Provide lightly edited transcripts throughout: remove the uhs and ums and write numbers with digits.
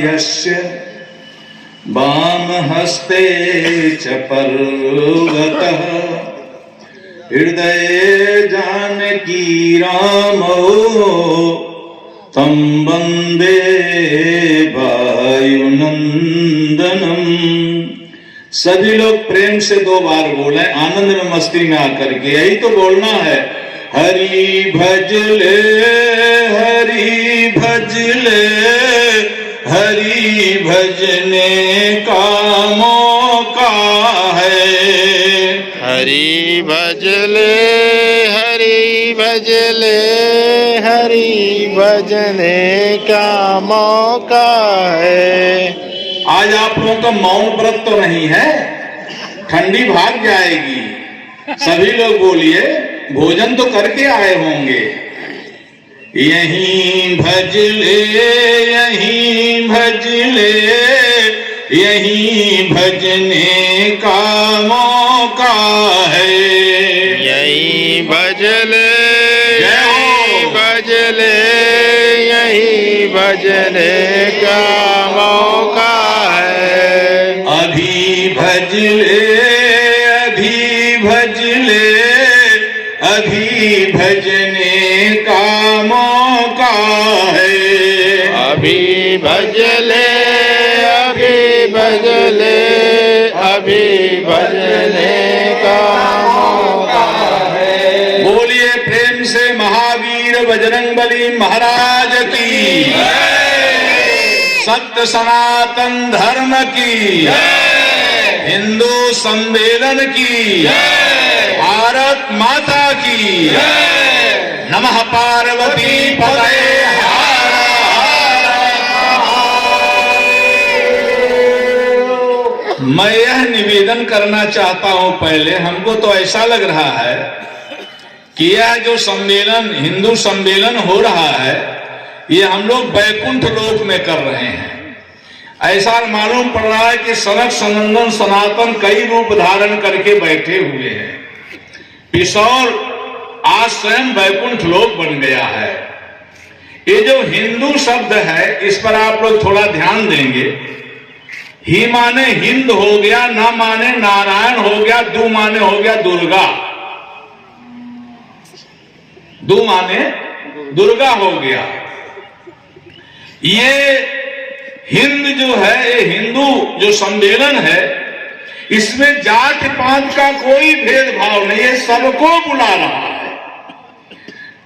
यस्य वाम हस्ते च पर्वतः हृदये जानकी रामो तं वन्दे वायुनंदनम। सभी लोग प्रेम से 2 बार बोले, आनंद में मस्ती में आकर के। यही तो बोलना है, हरि भजले हरि भजले, हरि भजने का मौका है। हरि भजले हरि भजले, हरि भजने का मौका है। आज आप लोगों का मौन व्रत तो नहीं है, ठंडी भाग जाएगी। सभी लोग बोलिए, भोजन तो करके आए होंगे। यहीं भजले यहीं भजले, यहीं भजने का मौका है। यहीं भजले यहीं भजले, यहीं भजने का मौका है। अभी भजले अभी भजले, अभी भजने का मौका है। अभी भजले अभी भजले, अभी भजने का मौका है। बोलिए प्रेम से महावीर बजरंगबली महाराज की, सत्य सनातन धर्म की, हिंदू सम्मेलन की, भारत माता की। नमः पार्वती पतये। मैं यह निवेदन करना चाहता हूं, पहले हमको तो ऐसा लग रहा है कि यह जो सम्मेलन, हिंदू सम्मेलन हो रहा है, ये हम लोग बैकुंठ लोक में कर रहे हैं। ऐसा मालूम पड़ रहा है कि सनक सनंदन सनातन कई रूप धारण करके बैठे हुए हैं। पिसौर आज स्वयं बैकुंठ लोक बन गया है। ये जो हिंदू शब्द है, इस पर आप लोग थोड़ा ध्यान देंगे। ही माने हिंद हो गया, ना माने नारायण हो गया, दू माने हो गया दुर्गा, दू माने दुर्गा हो गया। ये हिंद जो है, ये हिंदू जो सम्मेलन है, इसमें जात पात का कोई भेदभाव नहीं है, सबको बुला रहा है।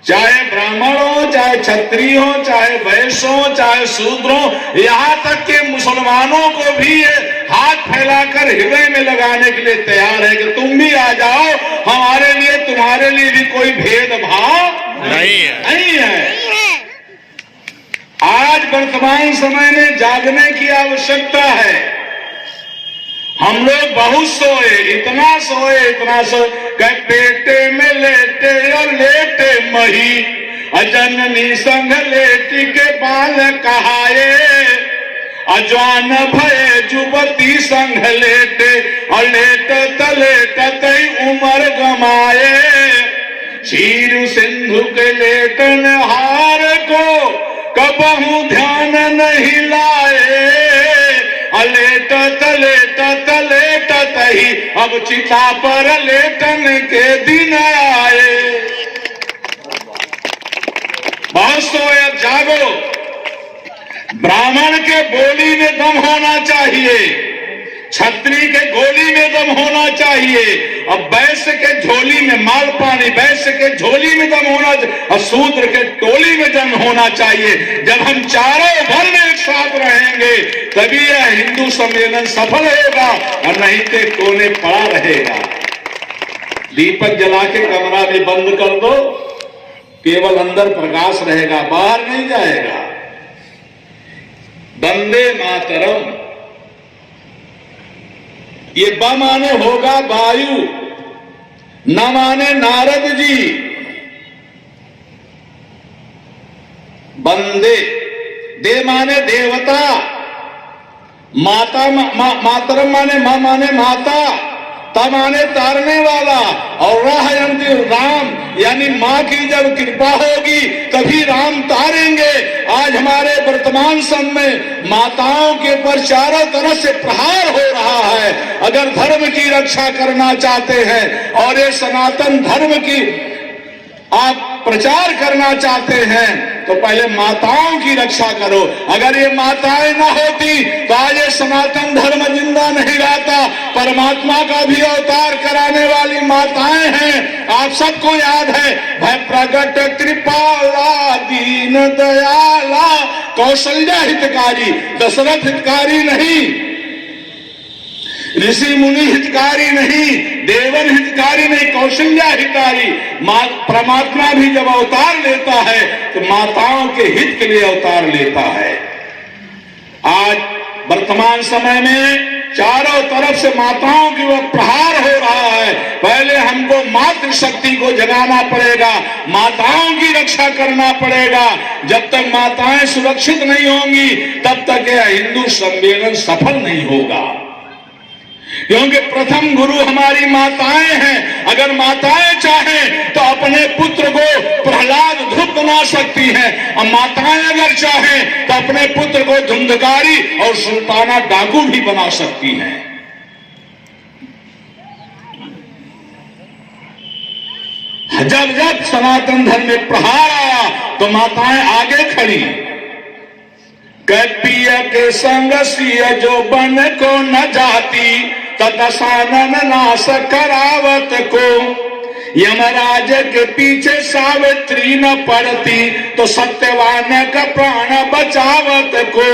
चाहे ब्राह्मण हो, चाहे क्षत्रिय हो, चाहे वैश्य हो, चाहे शूद्र हो, यहां तक के मुसलमानों को भी ये हाथ फैलाकर हृदय में लगाने के लिए तैयार है कि तुम भी आ जाओ, हमारे लिए तुम्हारे लिए भी कोई भेदभाव नहीं है। आज वर्तमान समय में जागने की आवश्यकता है। हम लोग बहुत सोए, इतना सोए कि पेटे में लेटे और लेटे मही, अजननी संग लेटी के बाल कहाए, अजवान भय जुबती संग लेटे और लेट उमर गमाए। चीर सिंधु के लेटन हार को कबहू ध्यान नहीं लाए, लेटत ही अब चिता पर लेटन के दिन आए। बहुत सोए, अब जागो। ब्राह्मण के बोली में दम होना चाहिए, छत्री के गोली में दम होना चाहिए, और वैश्य के झोली में माल पानी, वैश्य के झोली में दम होना चाहिए, और शूद्र के टोली में दम होना चाहिए। जब हम चारों वर्ण एक साथ रहेंगे तभी यह हिंदू सम्मेलन सफल होगा, और नहीं तो कोने पड़ा रहेगा। दीपक जला के कमरा में बंद कर दो, केवल अंदर प्रकाश रहेगा, बाहर नहीं जाएगा। वंदे मातरम, ये ब माने होगा वायु, न माने नारद जी। वंदे, दे माने देवता, माता मातरम माने माँ माने माता, माने तारने वाला, और राहयंती राम यानी माँ की जब कृपा होगी तभी राम तारेंगे। आज हमारे वर्तमान समय में माताओं के ऊपर चारों तरफ से प्रहार हो रहा है। अगर धर्म की रक्षा करना चाहते हैं और ये सनातन धर्म की आप प्रचार करना चाहते हैं तो पहले माताओं की रक्षा करो। अगर ये माताएं ना होती तो आज ये सनातन धर्म जिंदा नहीं रहता। परमात्मा का भी अवतार कराने वाली माताएं हैं। आप सबको याद है, भय प्रगट कृपाला दीन दयाला, कौशल्या हितकारी, दशरथ हितकारी नहीं, ऋषि मुनि हितकारी नहीं, देवन हितकारी नहीं, कौशल्या हितकारी। परमात्मा भी जब अवतार लेता है तो माताओं के हित के लिए अवतार लेता है। आज वर्तमान समय में चारों तरफ से माताओं की ओर प्रहार हो रहा है। पहले हमको मातृशक्ति को जगाना पड़ेगा, माताओं की रक्षा करना पड़ेगा। जब तक माताएं सुरक्षित नहीं होंगी तब तक यह हिंदू सम्मेलन सफल नहीं होगा, क्योंकि प्रथम गुरु हमारी माताएं हैं। अगर माताएं चाहें तो अपने पुत्र को प्रहलाद ध्रुव बना सकती हैं, और माताएं अगर चाहें तो अपने पुत्र को धुंधकारी और सुल्ताना डाकू भी बना सकती हैं। जब जब सनातन धर्म में प्रहार आया तो माताएं आगे खड़ी। कपिय के संग सिय जो बन को न जाती, तदसानन नाश करावत को, यमराज के पीछे सावित्री न पड़ती, तो सत्यवान का प्राण बचावत को।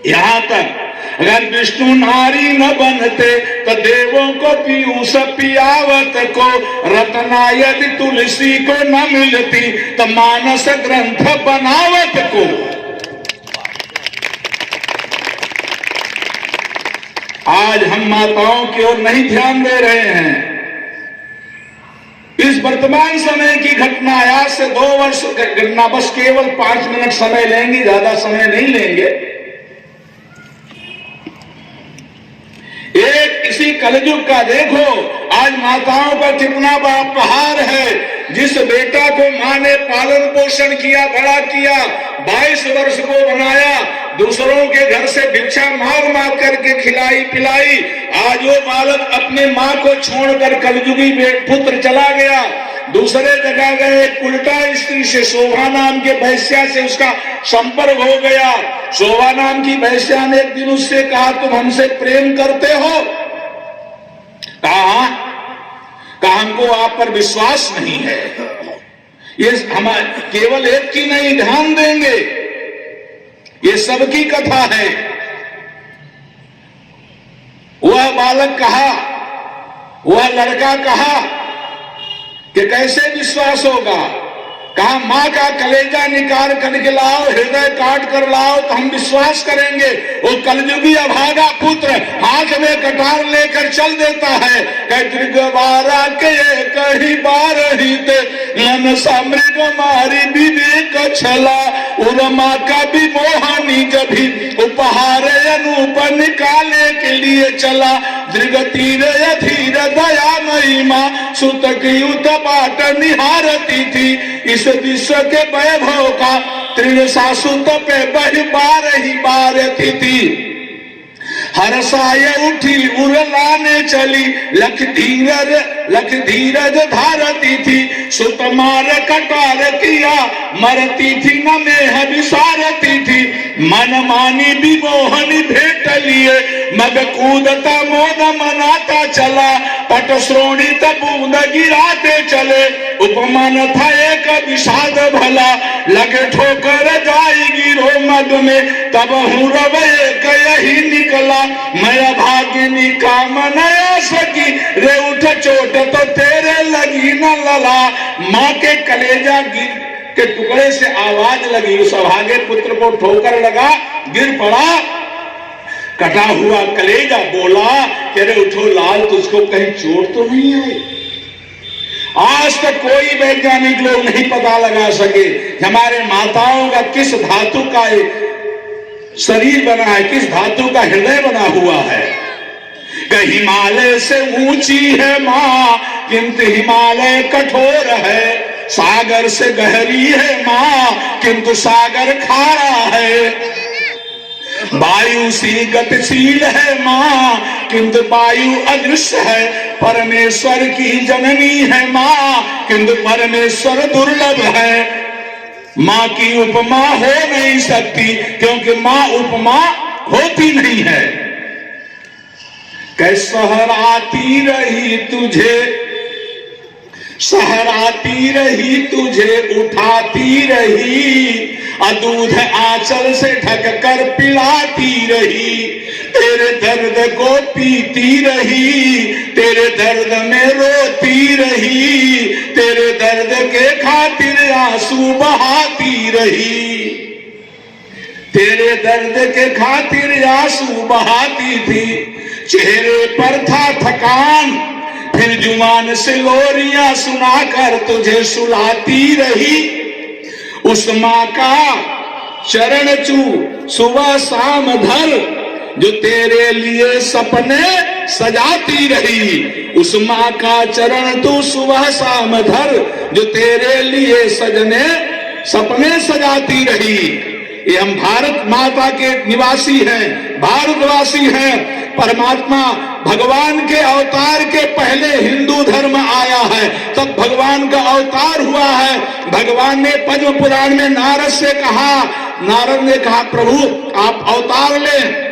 यहाँ तक अगर विष्णु नारी न बनते तो देवों को पीयूष पियावत को, रत्ना यदि तुलसी को न मिलती तो मानस ग्रंथ बनावत को। आज हम माताओं की ओर नहीं ध्यान दे रहे हैं। इस वर्तमान समय की घटना आज से 2 वर्ष घटना, बस केवल 5 मिनट समय लेंगे, ज्यादा समय नहीं लेंगे। एक इसी कलयुग का देखो, आज माताओं पर कितना बड़ा प्रहार है। जिस बेटा को मां ने पालन पोषण किया, बड़ा किया, 22 वर्ष को बनाया, दूसरों के घर से भिक्षा मांग मांग करके खिलाई पिलाई, आज वो बालक अपने मां को छोड़कर कलयुगी पुत्र चला गया, दूसरे जगह गए। उल्टा स्त्री से, शोभा नाम के वैश्या से उसका संपर्क हो गया। शोभा नाम की वैश्या ने एक दिन उससे कहा, तुम हमसे प्रेम करते हो? कहा हमको आप पर विश्वास नहीं है। ये हमारे केवल एक की नहीं, ध्यान देंगे, ये सबकी कथा है। वह बालक कहा, वह लड़का कहा कि कैसे विश्वास होगा? कहा मां का कलेजा निकाल करके लाओ, हृदय काट कर लाओ तो हम विश्वास करेंगे। वो कलयुगी अभागा पुत्र हाथ में कटार लेकर चल देता है। दीर्घवारा के कही बार ही ते मन समृग मारी विवेक छला, उरमा का भी मोहनी जभी उपहार अनूप निकाले के लिए चला। दृग तीर अधीर दया महिमा सुत की उत बाट निहारती थी, इस विश्व के वैभव का तृण सासुत पे बही बार ही बार थी। हरसाय उठी उरलाने चली, लख धीरज धारती थी। सुत मार कटार किया मरती थी, न मेह विसारती थी। मन मानी विमोहनी भेंट लिए, मग कूदता मोद मनाता चला। पट श्रोणित बूंद गिराते चले, उपमान था एक विषाद भला। लगे ठोकर जाएगी रो मग में, तब हूँ रव एक यही निकला। मैं भागिनी काम नया सकी, रे उठ चोट तो तेरे लगी न लला। माँ के कलेजा गिर के टुकड़े से आवाज लगी, उस अभागे पुत्र को ठोकर लगा, गिर पड़ा। कटा हुआ कलेजा बोला कि अरे उठो लाल, तुझको कहीं चोट तो नहीं आई? आज तक कोई वैज्ञानिक लोग नहीं पता लगा सके हमारे माताओं का किस धातु का शरीर बना है, किस धातु का हृदय बना हुआ है। कि हिमालय से ऊंची है माँ किंतु हिमालय कठोर है, सागर से गहरी है माँ किंतु सागर खारा है, वायु सी गतिशील है माँ किंतु वायु अदृश्य है, परमेश्वर की जननी है माँ किंतु परमेश्वर दुर्लभ है। माँ की उपमा हो नहीं सकती क्योंकि माँ उपमा होती नहीं है। कै सहराती रही तुझे, सहराती रही तुझे उठाती रही, दूध आंचल से ढक कर पिलाती रही, तेरे दर्द को पीती रही, तेरे दर्द में रोती रही, तेरे दर्द के खातिर आंसू बहाती रही, तेरे दर्द के खातिर आंसू बहाती थी। चेहरे पर था थकान फिर जुबान से लोरियां सुनाकर तुझे सुलाती रही, उस माँ का चरण चू सुबह शाम धर जो तेरे लिए सपने सजाती रही, उस माँ का चरण तू सुबह शाम धर जो तेरे लिए सपने सजाती रही। ये हम भारत माता के निवासी हैं, भारतवासी हैं। परमात्मा भगवान के अवतार के पहले हिंदू धर्म आया है, तब भगवान का अवतार हुआ है। भगवान ने पद्म पुराण में नारद से कहा, नारद ने कहा प्रभु आप अवतार लें।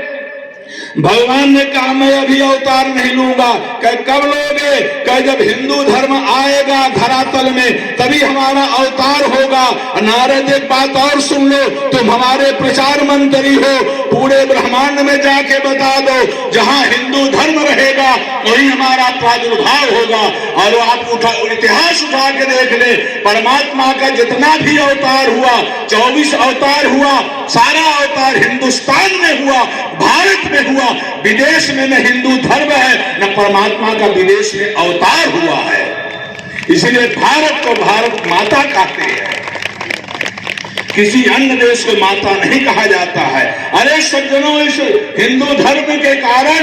भगवान ने कहा मैं अभी अवतार नहीं लूंगा। कह कब लोगे? कह जब हिंदू धर्म आएगा धरातल में तभी हमारा अवतार होगा। नारद एक बात और सुन लो, तुम हमारे प्रचार मंत्री हो, पूरे ब्रह्मांड में जाके बता दो जहां हिंदू धर्म रहेगा वहीं हमारा प्रादुर्भाव होगा। और आप इतिहास उठा के देख ले, परमात्मा का जितना भी अवतार हुआ, 24 अवतार हुआ, सारा अवतार हिंदुस्तान में हुआ, भारत में हुआ। विदेश में न हिंदू धर्म है न परमात्मा का विदेश में अवतार हुआ है। इसलिए भारत को भारत माता कहते हैं, किसी अन्य देश को माता नहीं कहा जाता है। अरे सज्जनों, इस हिंदू धर्म के कारण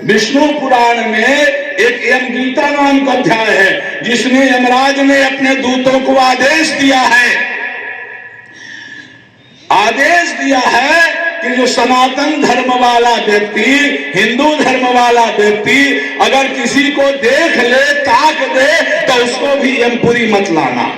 विष्णु पुराण में एक यम गीता नाम का अध्याय है जिसमें यमराज ने अपने दूतों को आदेश दिया है कि जो सनातन धर्म वाला व्यक्ति, हिंदू धर्म वाला व्यक्ति अगर किसी को देख ले, ताक दे, तो उसको भी यमपुरी मत लाना।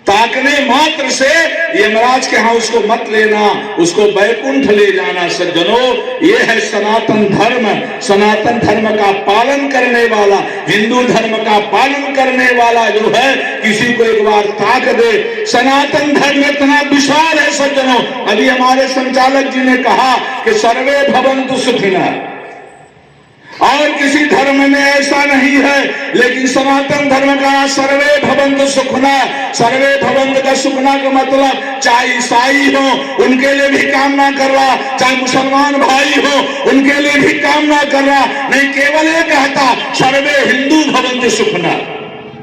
ताकने मात्र से यमराज के यहाँ उसको मत लेना, उसको बैकुंठ ले जाना। सज्जनों, ये है सनातन धर्म। सनातन धर्म का पालन करने वाला, हिंदू धर्म का पालन करने वाला जो है, किसी को एक बार ताक दे। सनातन धर्म इतना विशाल है सज्जनों। अभी हमारे संचालक जी ने कहा कि सर्वे भवन्तु सुखिनः, और किसी धर्म में ऐसा नहीं है, लेकिन सनातन धर्म का सर्वे भवन्तु सुखिनः। सर्वे भवन्तु का सुखना का मतलब चाहे ईसाई हो उनके लिए भी कामना कर रहा, चाहे मुसलमान भाई हो उनके लिए भी कामना कर रहा। नहीं केवल ये कहता सर्वे हिंदू भवन्तु सुखिनः,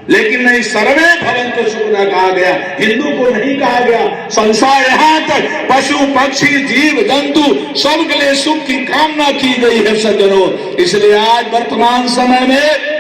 लेकिन नहीं सर्वे भवन्तु सुखिनः कहा गया, हिंदू को नहीं कहा गया। संसार यहाँ तक पशु पक्षी जीव जंतु सबके लिए सुख की कामना की गई है सज्जनों। इसलिए आज वर्तमान समय में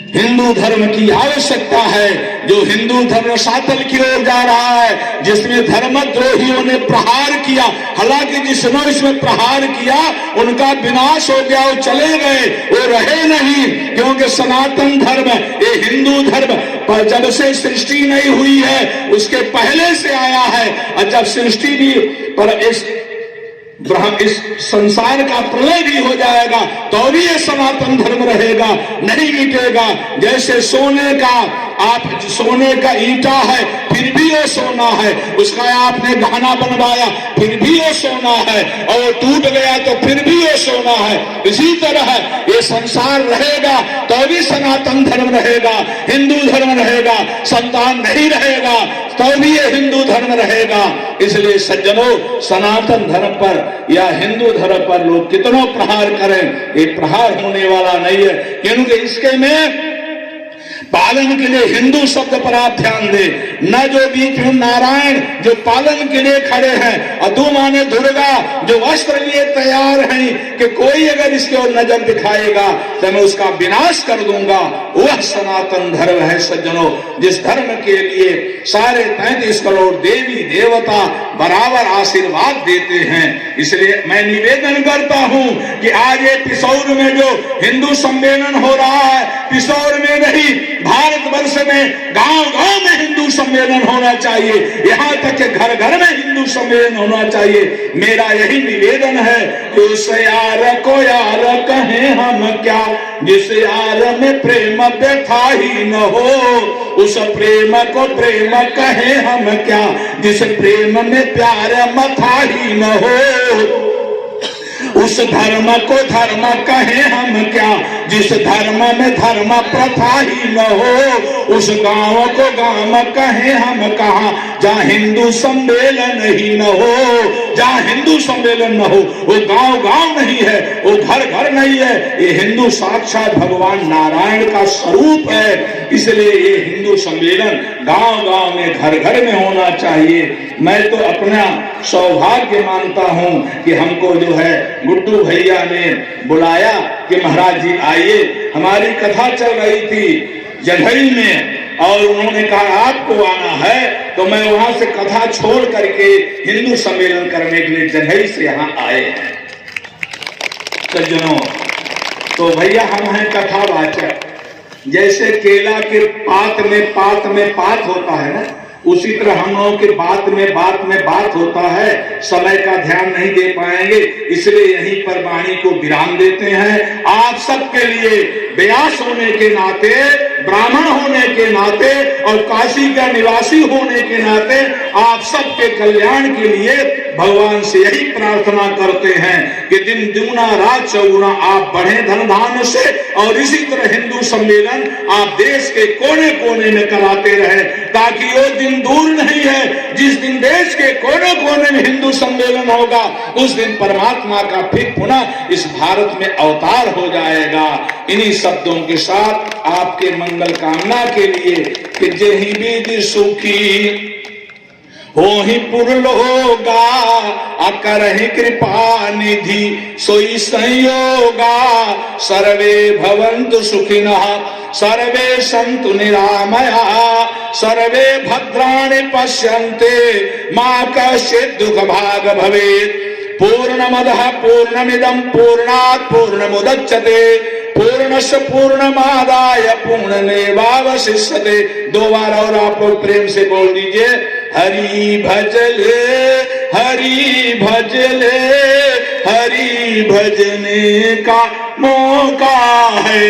हिंदू धर्म की आवश्यकता है। जो हिंदू धर्म सातल की ओर जा रहा है, जिसमें धर्मद्रोहियों ने प्रहार किया, हालांकि जिसने इसमें प्रहार किया उनका विनाश हो गया, वो चले गए, वो रहे नहीं। क्योंकि सनातन धर्म, ये हिंदू धर्म पर जब से सृष्टि नहीं हुई है उसके पहले से आया है, और जब सृष्टि भी पर इस संसार का प्रलय भी हो जाएगा तो भी ये सनातन धर्म रहेगा, नहीं मिटेगा। जैसे सोने का ईटा है फिर भी वो सोना है, उसका आपने गहना बनवाया फिर भी वो सोना है, और टूट गया तो फिर भी वो सोना है। इसी तरह ये संसार रहेगा तो भी सनातन धर्म रहेगा, हिंदू धर्म रहेगा। संतान नहीं रहेगा तो भी ये हिंदू धर्म रहेगा। इसलिए सज्जनों, सनातन धर्म पर या हिंदू धर्म पर लोग कितनों प्रहार करें, ये प्रहार होने वाला नहीं है। क्योंकि इसके में पालन के लिए हिंदू शब्द पर आप ध्यान दें, न जो बीच में नारायण जो पालन के लिए खड़े हैं, और दो माने दुर्गा, जो वस्त्र लिए तैयार हैं कि कोई अगर इसके ओर नजर दिखाएगा तो मैं उसका विनाश कर दूंगा। वह सनातन धर्म है सज्जनों, जिस धर्म के लिए सारे 33 करोड़ देवी देवता बराबर आशीर्वाद देते हैं। इसलिए मैं निवेदन करता हूं कि आज ये पिसौर में जो हिंदू सम्मेलन हो रहा है, पिसौर में नहीं भारतवर्ष में गांव गांव में हिंदू सम्मेलन होना चाहिए, यहां तक कि घर घर में हिंदू सम्मेलन होना चाहिए। मेरा यही निवेदन है कि उस यार को यार कहें हम क्या, जिस यार में प्रेम व्यथा ही न हो, उस प्रेम को प्रेम कहें हम क्या, जिस प्रेम में प्यार मथा ही न हो, उस धर्म को धर्म कहें हम क्या, जिस धर्म में धर्म प्रथा ही न हो, उस गांव को गांव कहें हम कहा, जहाँ हिंदू सम्मेलन ही न हो, जहाँ हिंदू सम्मेलन न हो, वो गांव गांव नहीं है, वो घर घर नहीं है, ये हिंदू साक्षात भगवान नारायण का स्वरूप है। इसलिए ये हिंदू सम्मेलन गांव गांव में घर घर में होना चाहिए। मैं तो अपना सौभाग्य मानता हूं कि हमको जो है गुड्डू भैया ने बुलाया कि महाराज जी आइए। हमारी कथा चल रही थी जंघई में और उन्होंने कहा आपको आना है, तो मैं वहां से कथा छोड़ करके हिंदू सम्मेलन करने के लिए जंघई से यहाँ आए हैं। सज्जनों, तो भैया हम हैं कथावाचक। जैसे केला के पात में पात होता है ना, उसी तरह हम लोगों के बात में बात होता है। समय का ध्यान नहीं दे पाएंगे, इसलिए यहीं पर वाणी को विराम देते हैं। आप सबके लिए व्यास होने के नाते, ब्राह्मण होने के नाते और काशी का निवासी होने के नाते आप सबके कल्याण के लिए भगवान से यही प्रार्थना करते हैं कि दिन दुगुना रात चौगुना आप बढ़े धन धान से, और इसी तरह हिंदू सम्मेलन आप देश के कोने कोने में कराते रहे, ताकि वो दिन दूर नहीं है जिस दिन देश के कोने कोने में हिंदू सम्मेलन होगा, उस दिन परमात्मा का फिर पुनः इस भारत में अवतार हो जाएगा। इन्हीं शब्दों के साथ आपके मंगल कामना के लिए कि जेहि विधि सुखी हो ही पुरलोगा, अकरहि कृपा निधि सोई संयोगा, सर्वे भवन्तु सुखिनः सर्वे सन्तु निरामया, सर्वे भद्राणि पश्यन्ते मा कश्चित् दुःख भाग् भवेत्। पूर्णमदः पूर्णमिदं पूर्णात् पूर्णमुदच्यते पूर्णस्य पूर्णमादाय पूर्णमेवावशिष्यते। 2 बार और आप लोग प्रेम से बोल दीजिए, हरि भजले हरि भजले हरि भजने का मौका है,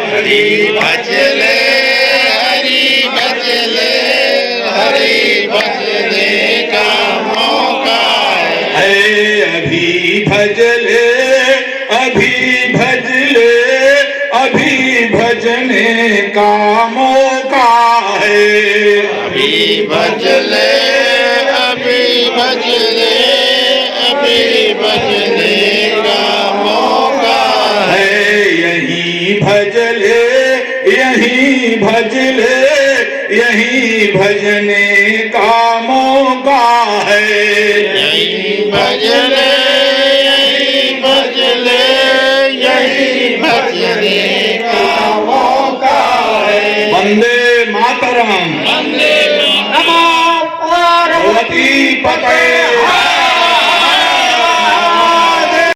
हरि भजले हरि भजले हरि भजने का मौका है, अभी भजले अभी भजले अभी भजने का मौका है, अभी भजले अभी भजले अभी भजने का मौका है, यही भजले यही भजले यही भजने का मौका है, यही भजले यही भजले यही भजने का मौका है। वंदे मातरम, वंदे नमो पार्वती पते